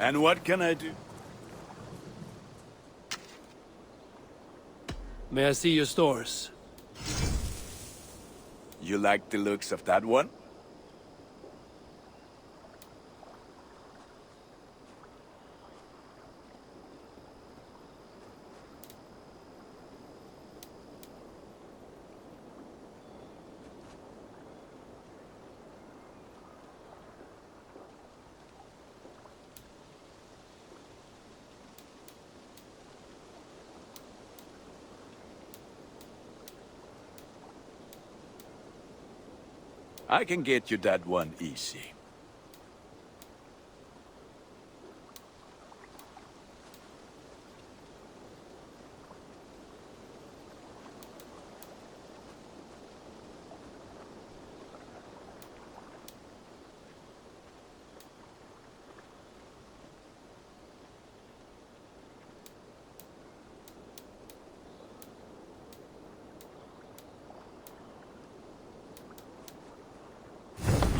And what can I do? May I see your stores? You like the looks of that one? I can get you that one easy.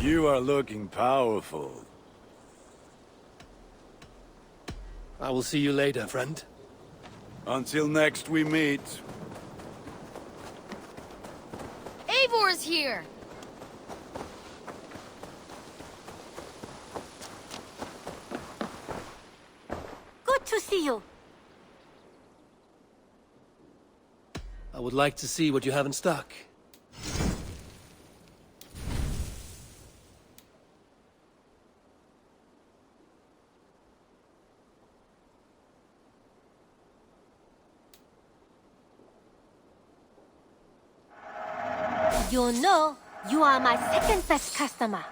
You are looking powerful. I will see you later, friend. Until next we meet. Eivor's here! Good to see you. I would like to see what you have in stock. You know, you are my second best customer.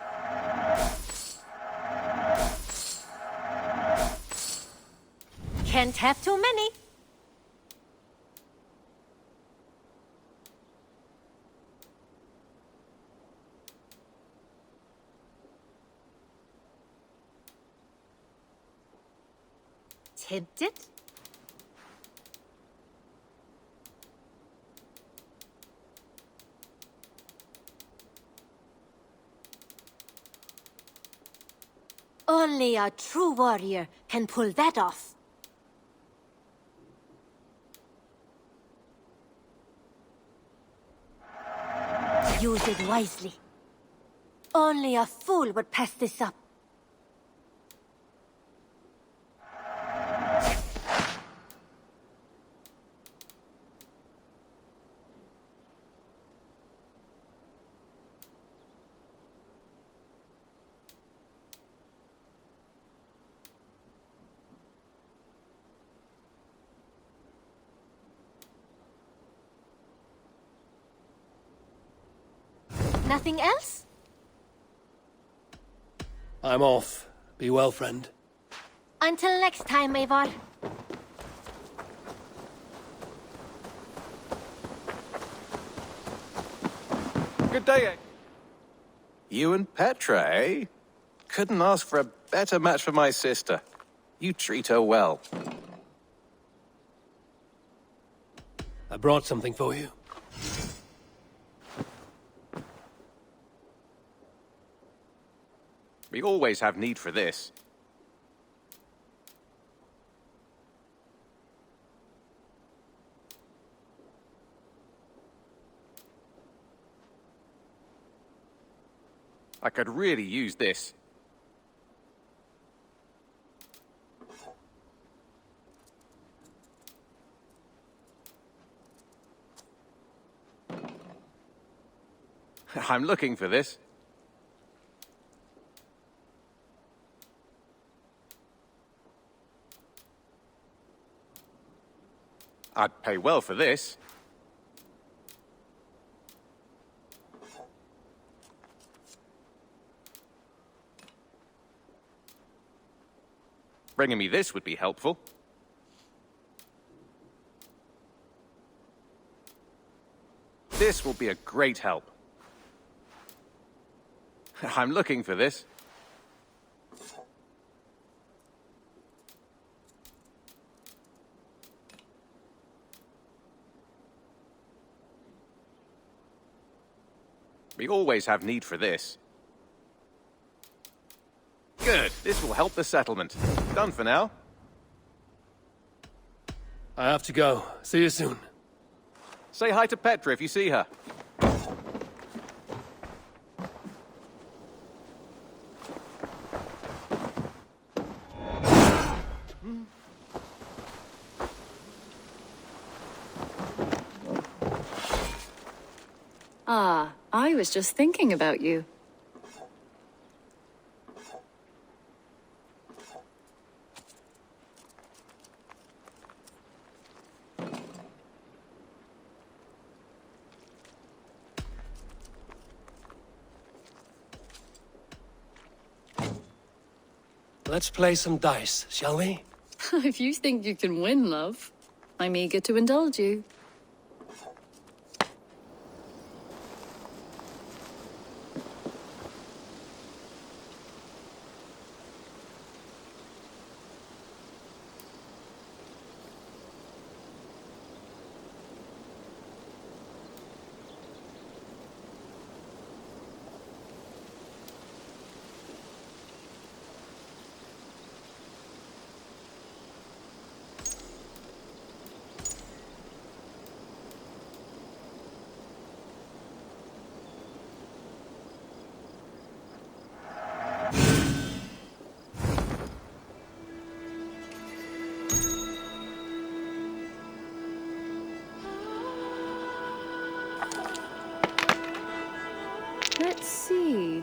Can't have too many. Tempted? Only a true warrior can pull that off. Use it wisely. Only a fool would pass this up. Nothing else? I'm off. Be well, friend. Until next time, Eivor. Good day, eh? You and Petra, eh? Couldn't ask for a better match for my sister. You treat her well. I brought something for you. We always have need for this. I could really use this. I'm looking for this. I'd pay well for this. Bringing me this would be helpful. This will be a great help. I'm looking for this. We always have need for this. Good. This will help the settlement. Done for now. I have to go. See you soon. Say hi to Petra if you see her. Ah, I was just thinking about you. Let's play some dice, shall we? If you think you can win, love, I'm eager to indulge you. Let's see.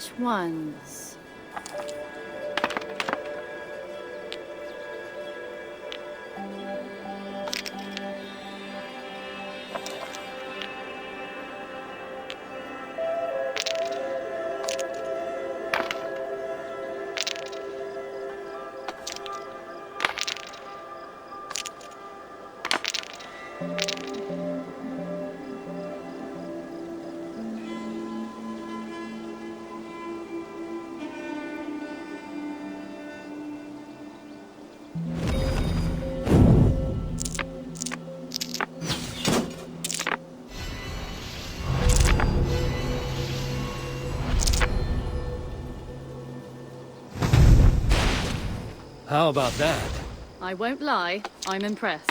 Which ones? How about that? I won't lie, I'm impressed.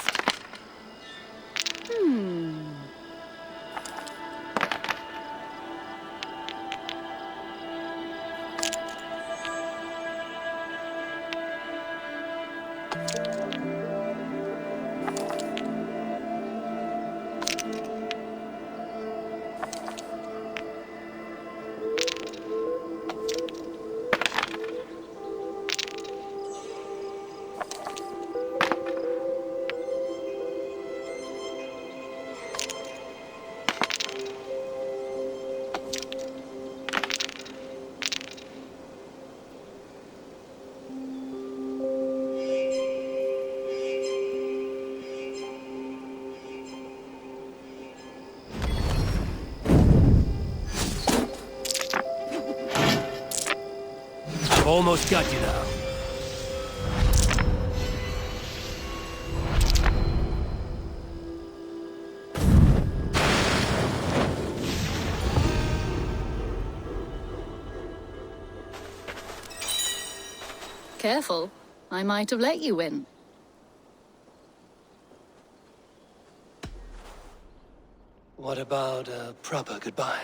I've almost got you now. Careful, I might have let you win. What about a proper goodbye?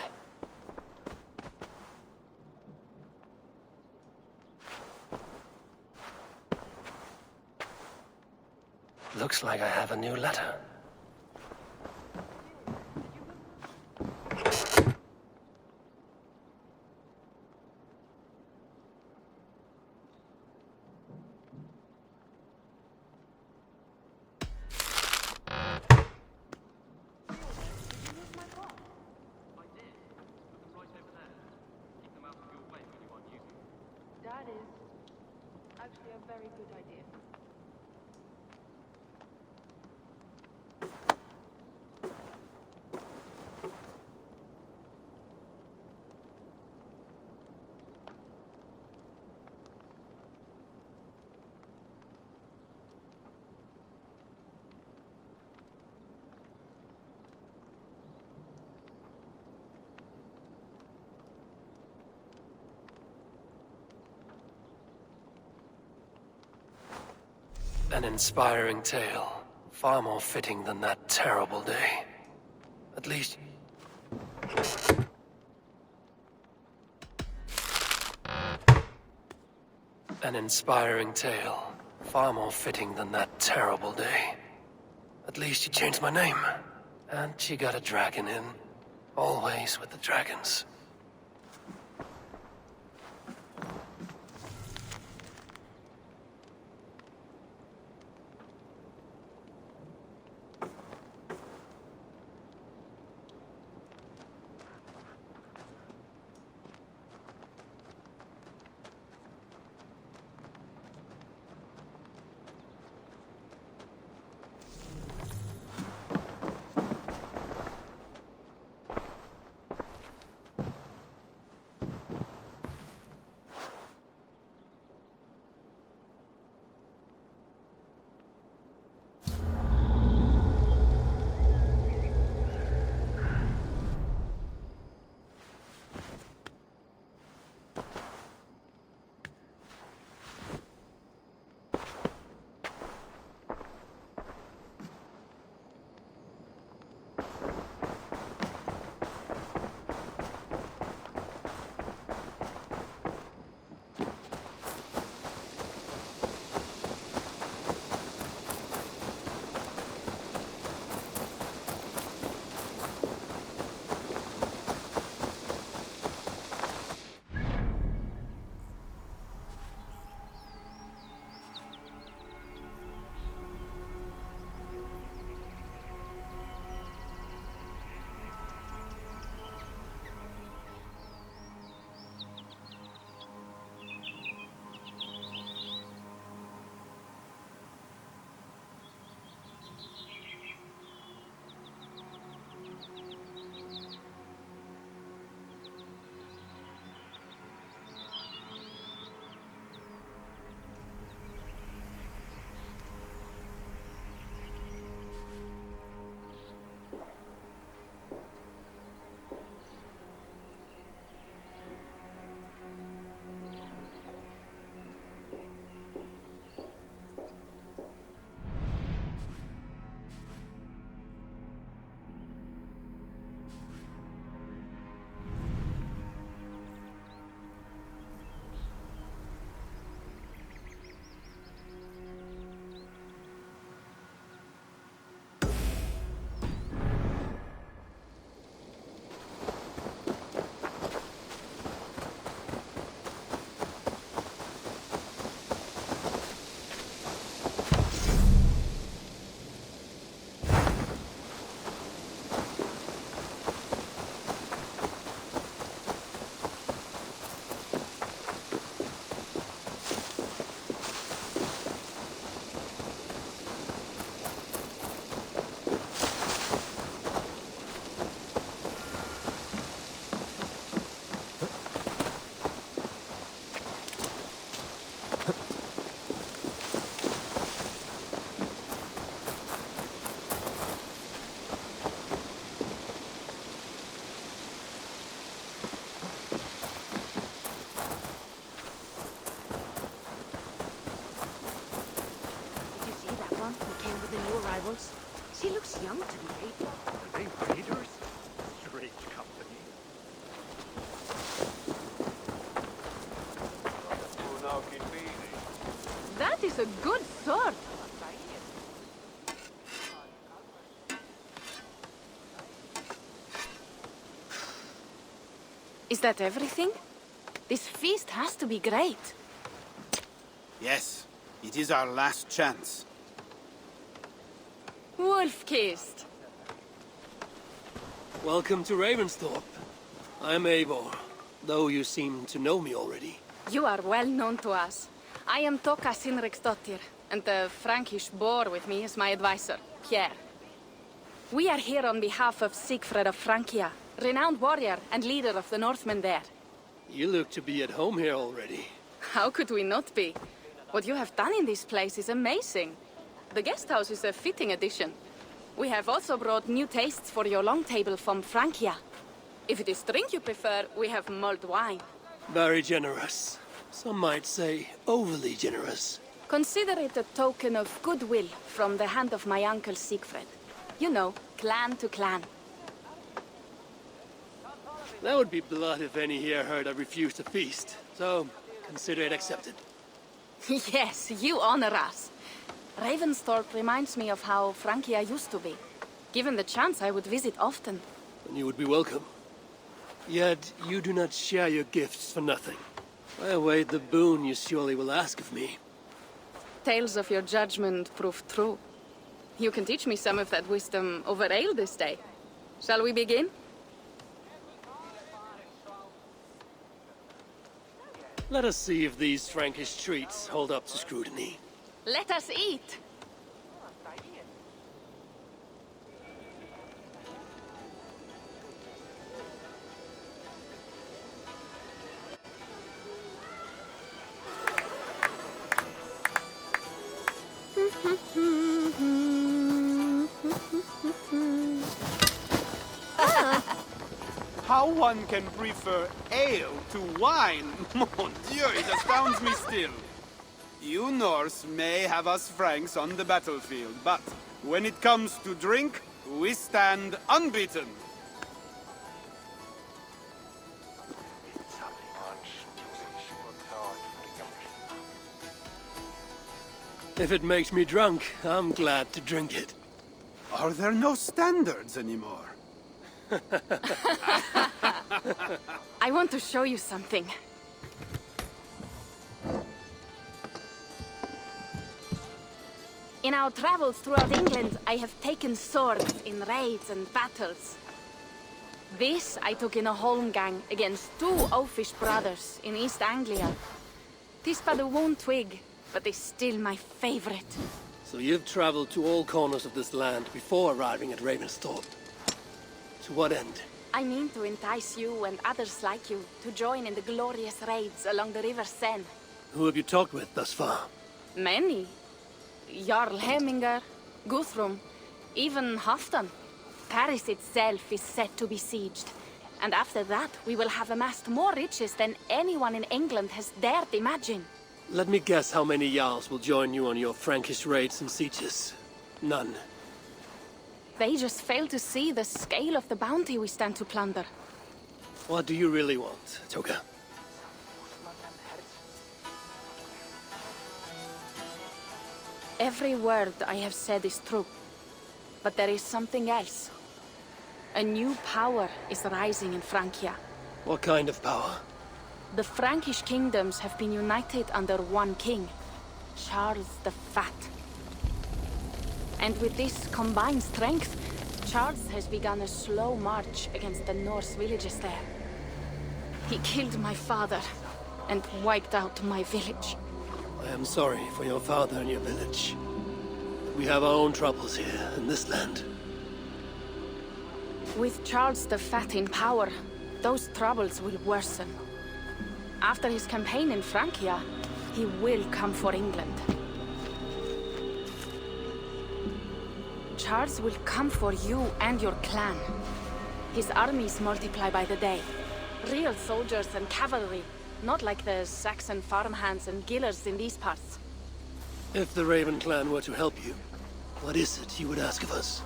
Looks like I have a new letter. That is actually a very good idea. An inspiring tale. Far more fitting than that terrible day. At least... An inspiring tale. Far more fitting than that terrible day. At least you changed my name. And you got a dragon in. Always with the dragons. travels. She looks young to me. Are they raiders? Strange company. That is a good sword. Is that everything? This feast has to be great. Yes, it is our last chance. Wolf-kissed. Welcome to Ravensthorpe. I'm Eivor, though you seem to know me already. You are well known to us. I am Toka Sinriksdottir, and the Frankish boar with me is my advisor, Pierre. We are here on behalf of Siegfried of Francia, renowned warrior and leader of the Northmen there. You look to be at home here already. How could we not be? What you have done in this place is amazing. The guest house is a fitting addition. We have also brought new tastes for your long table from Francia. If it is drink you prefer, we have mulled wine. Very generous. Some might say overly generous. Consider it a token of goodwill from the hand of my uncle Siegfried. You know, clan to clan. That would be blood if any here heard I refused to feast. So, consider it accepted. Yes, you honor us. Ravensthorpe reminds me of how Francia used to be. Given the chance, I would visit often. And you would be welcome. Yet, you do not share your gifts for nothing. I await the boon you surely will ask of me. Tales of your judgment prove true. You can teach me some of that wisdom over ale this day. Shall we begin? Let us see if these Frankish treats hold up to scrutiny. Let us eat! How one can prefer ale to wine? Mon Dieu, it astounds me still. You Norse may have us Franks on the battlefield, but when it comes to drink, we stand unbeaten. If it makes me drunk, I'm glad to drink it. Are there no standards anymore? I want to show you something. In our travels throughout England, I have taken swords in raids and battles. This I took in a holmgang against two oafish brothers in East Anglia. Tis but a worn twig, but is still my favorite. So you've traveled to all corners of this land before arriving at Ravensthorpe. To what end? I mean to entice you and others like you to join in the glorious raids along the River Seine. Who have you talked with thus far? Many. Jarl Hemminger, Guthrum, even Halfdan. Paris itself is set to be sieged. And after that, we will have amassed more riches than anyone in England has dared imagine. Let me guess how many Jarls will join you on your Frankish raids and sieges. None. They just fail to see the scale of the bounty we stand to plunder. What do you really want, Toka? Every word I have said is true. But there is something else. A new power is rising in Francia. What kind of power? The Frankish kingdoms have been united under one king, Charles the Fat. And with this combined strength, Charles has begun a slow march against the Norse villages there. He killed my father and wiped out my village. I am sorry for your father and your village. We have our own troubles here in this land. With Charles the Fat in power, those troubles will worsen. After his campaign in Francia, he will come for England. Charles will come for you and your clan. His armies multiply by the day. Real soldiers and cavalry, not like the Saxon farmhands and gillers in these parts. If the Raven clan were to help you, What is it you would ask of us?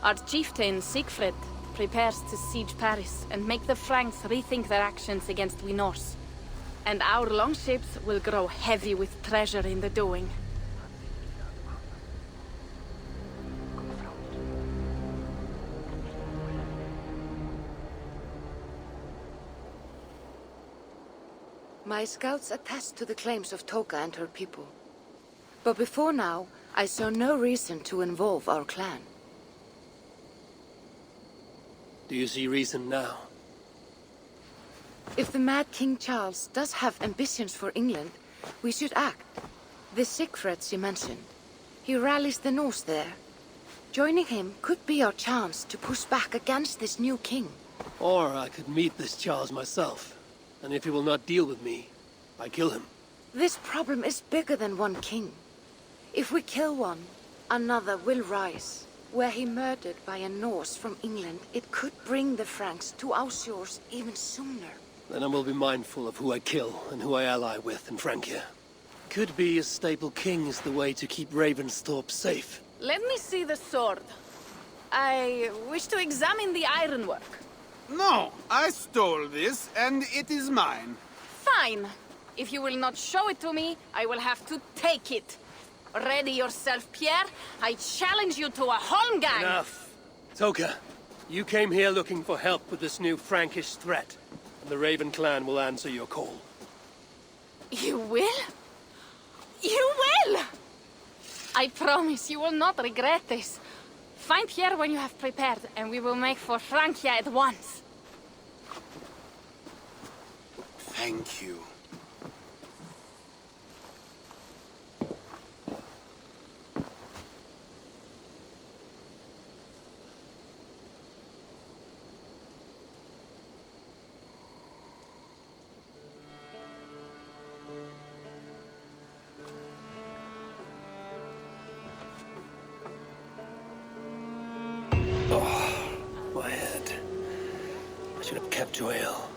Our chieftain, Siegfried, prepares to siege Paris and make the Franks rethink their actions against we Norse. And our longships will grow heavy with treasure in the doing. My scouts attest to the claims of Toka and her people. But before now, I saw no reason to involve our clan. Do you see reason now? If the Mad King Charles does have ambitions for England, we should act. The Siegfried you mentioned, he rallies the Norse there. Joining him could be our chance to push back against this new king. Or I could meet this Charles myself. And if he will not deal with me, I kill him. This problem is bigger than one king. If we kill one, another will rise. Were he murdered by a Norse from England, it could bring the Franks to our shores even sooner. Then I will be mindful of who I kill and who I ally with in Francia. Could be a stable king is the way to keep Ravensthorpe safe. Let me see the sword. I wish to examine the ironwork. No, I stole this, and it is mine. Fine. If you will not show it to me, I will have to take it. Ready yourself, Pierre. I challenge you to a holmgang. Enough. Toka, you came here looking for help with this new Frankish threat. And the Raven clan will answer your call. You will? You will! I promise you will not regret this. Find Pierre when you have prepared, and we will make for Francia at once. Thank you. My head. I should have kept Joel.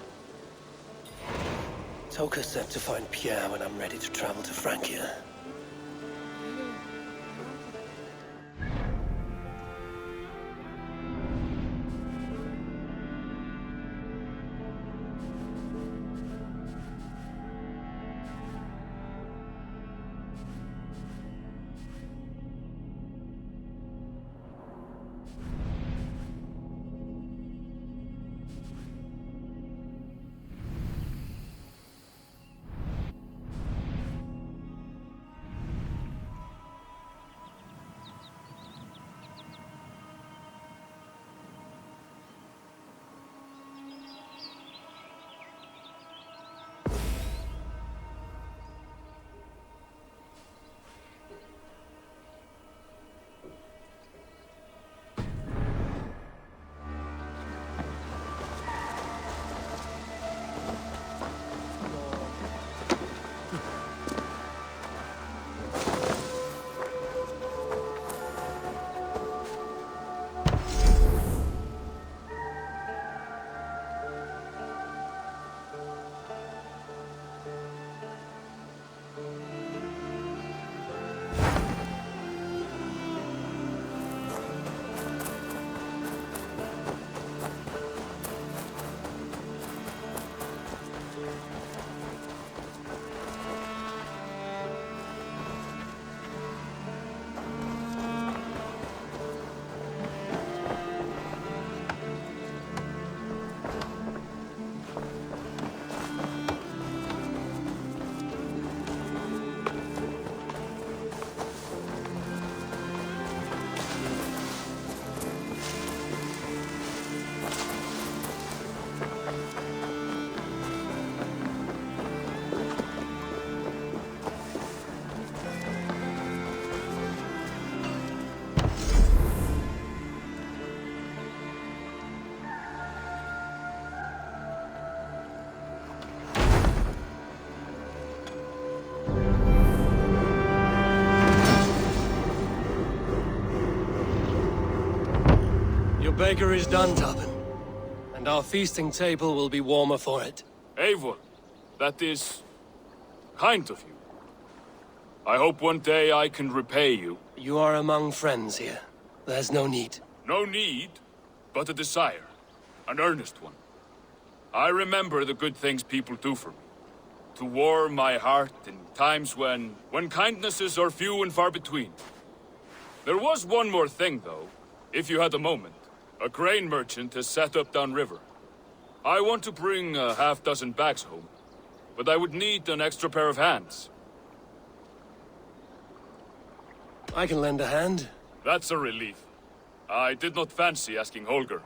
Toka said to find Pierre when I'm ready to travel to Francia. Your baker is done, Tubin. And our feasting table will be warmer for it. Eivor, that is kind of you. I hope one day I can repay you. You are among friends here. There's no need. No need, but a desire. An earnest one. I remember the good things people do for me. To warm my heart in times when kindnesses are few and far between. There was one more thing, though, if you had a moment. A grain merchant has set up downriver. I want to bring a half-dozen bags home, but I would need an extra pair of hands. I can lend a hand. That's a relief. I did not fancy asking Holger.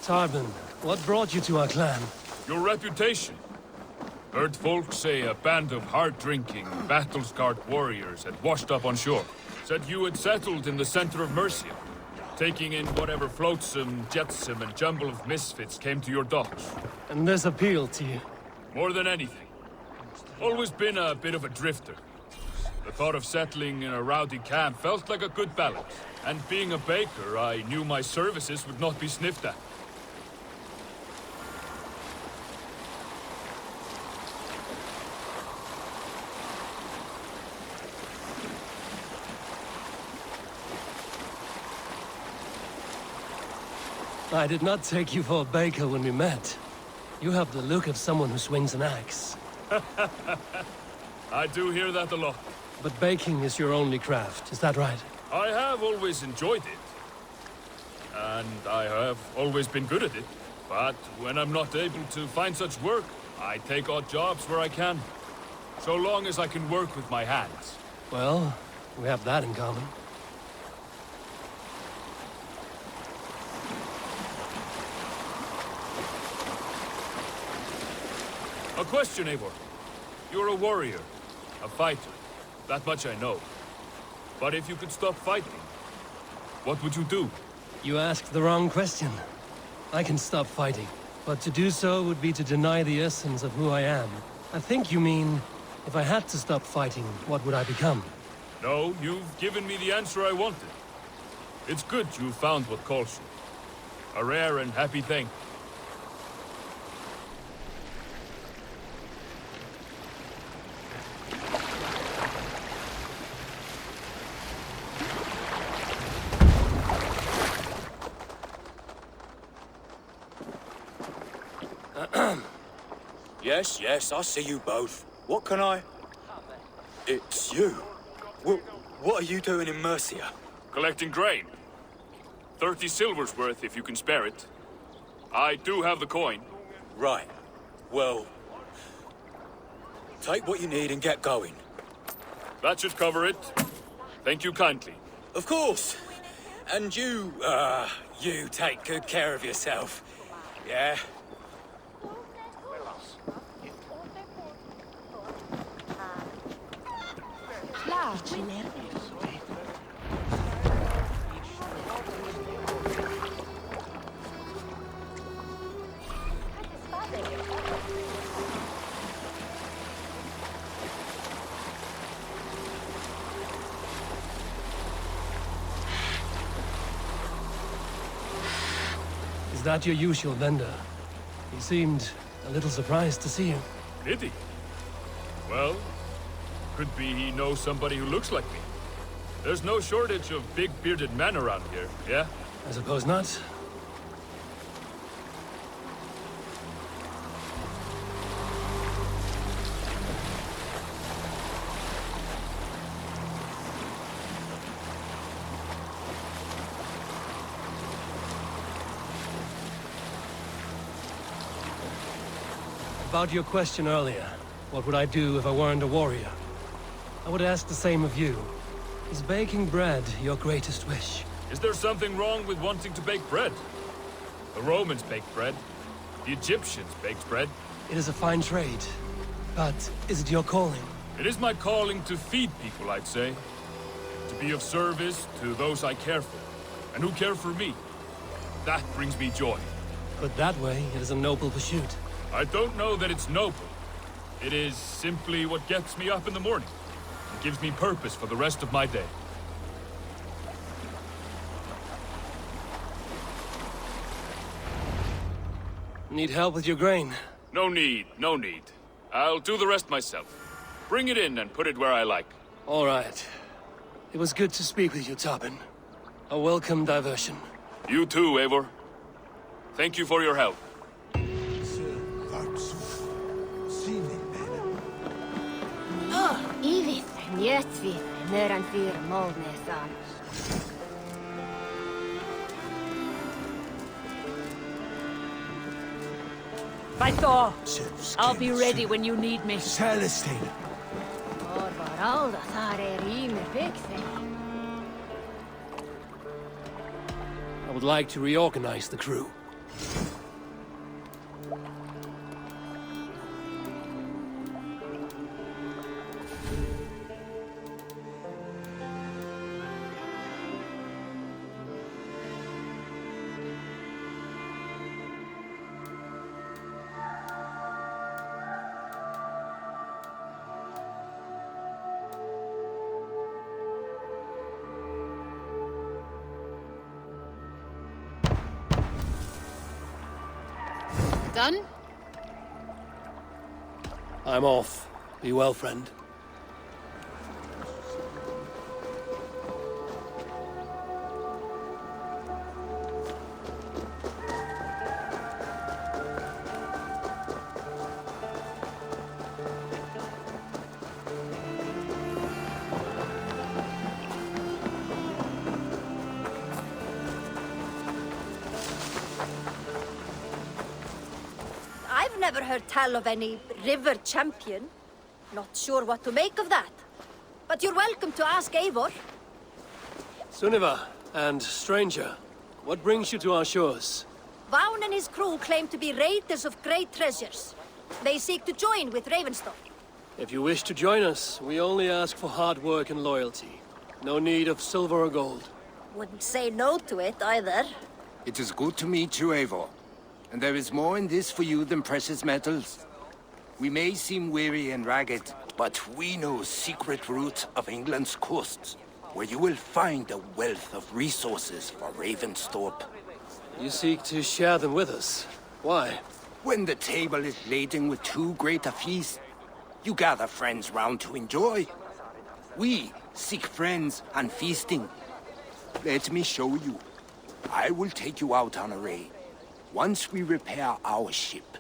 Tarban, what brought you to our clan? Your reputation. Heard folks say a band of hard-drinking, battle-scarred warriors had washed up on shore. Said you had settled in the center of Mercia, taking in whatever flotsam, jetsam, and jumble of misfits came to your docks. And this appealed to you? More than anything. Always been a bit of a drifter. The thought of settling in a rowdy camp felt like a good balance. And being a baker, I knew my services would not be sniffed at. I did not take you for a baker when we met. You have the look of someone who swings an axe. I do hear that a lot. But baking is your only craft, is that right? I have always enjoyed it. And I have always been good at it. But when I'm not able to find such work, I take odd jobs where I can. So long as I can work with my hands. Well, we have that in common. A question, Eivor. You're a warrior, a fighter. That much I know. But if you could stop fighting, what would you do? You asked the wrong question. I can stop fighting, but to do so would be to deny the essence of who I am. I think you mean, if I had to stop fighting, what would I become? No, you've given me the answer I wanted. It's good you found what calls you. A rare and happy thing. Yes, I see you both. What can I... It's you. What are you doing in Mercia? Collecting grain. 30 silver's worth if you can spare it. I do have the coin. Right. Well... Take what you need and get going. That should cover it. Thank you kindly. Of course. And you take good care of yourself. Yeah? Is that your usual vendor? He seemed a little surprised to see you. Did he? Well, could be he knows somebody who looks like me. There's no shortage of big bearded men around here, yeah? I suppose not. About your question earlier, what would I do if I weren't a warrior? I would ask the same of you. Is baking bread your greatest wish? Is there something wrong with wanting to bake bread? The Romans baked bread. The Egyptians baked bread. It is a fine trade. But is it your calling? It is my calling to feed people, I'd say. To be of service to those I care for, and who care for me. That brings me joy. But that way, it is a noble pursuit. I don't know that it's noble. It is simply what gets me up in the morning. It gives me purpose for the rest of my day. Need help with your grain? No need, no need. I'll do the rest myself. Bring it in and put it where I like. All right. It was good to speak with you, Tobin. A welcome diversion. You too, Eivor. Thank you for your help. Ivith, Njötvith, Möran fyr Moldnesan. By Thor, I'll be ready when you need me. Celestine. Orvaralda thar Ymir Bygþi. I would like to reorganize the crew. Done? I'm off. Be well, friend. I've never heard tell of any river champion. Not sure what to make of that. But you're welcome to ask Eivor. Sunniva, and stranger, what brings you to our shores? Vaun and his crew claim to be raiders of great treasures. They seek to join with Ravenstone. If you wish to join us, we only ask for hard work and loyalty. No need of silver or gold. Wouldn't say no to it either. It is good to meet you, Eivor. And there is more in this for you than precious metals. We may seem weary and ragged, but we know secret routes of England's coasts, where you will find a wealth of resources for Ravensthorpe. You seek to share them with us. Why? When the table is laden with too great a feast, you gather friends round to enjoy. We seek friends and feasting. Let me show you. I will take you out on a raid. Once we repair our ship.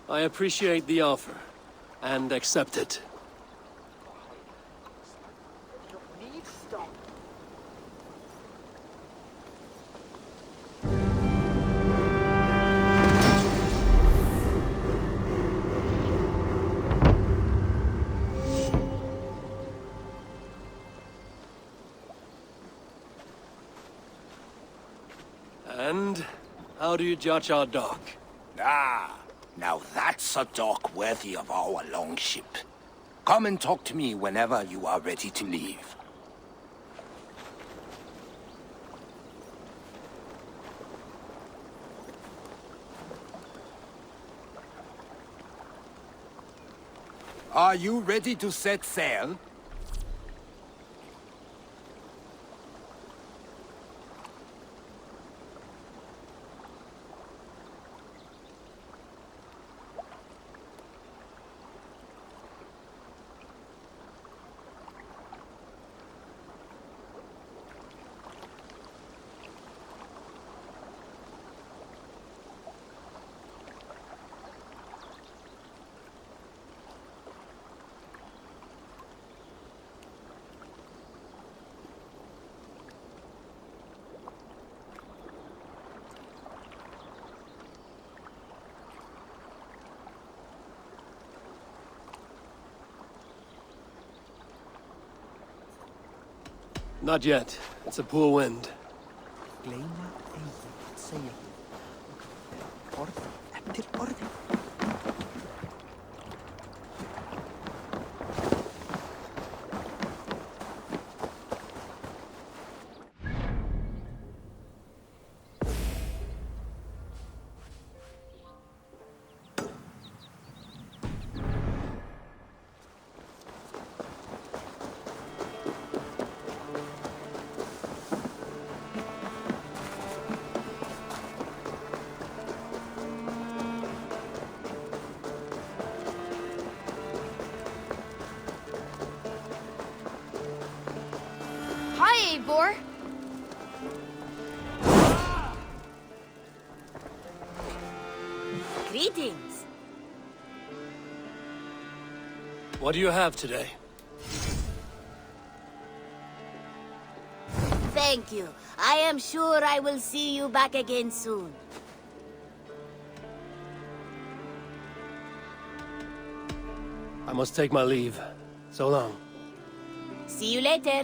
I appreciate the offer, and accept it. And how do you judge our dock? Ah, now that's a dock worthy of our longship. Come and talk to me whenever you are ready to leave. Are you ready to set sail? Not yet. It's a poor wind. Hi, Eivor. Greetings. What do you have today? Thank you. I am sure I will see you back again soon. I must take my leave. So long. See you later.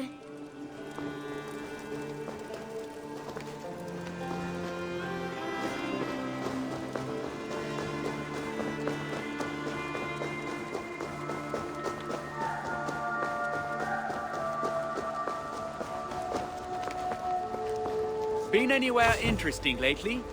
Been anywhere interesting lately?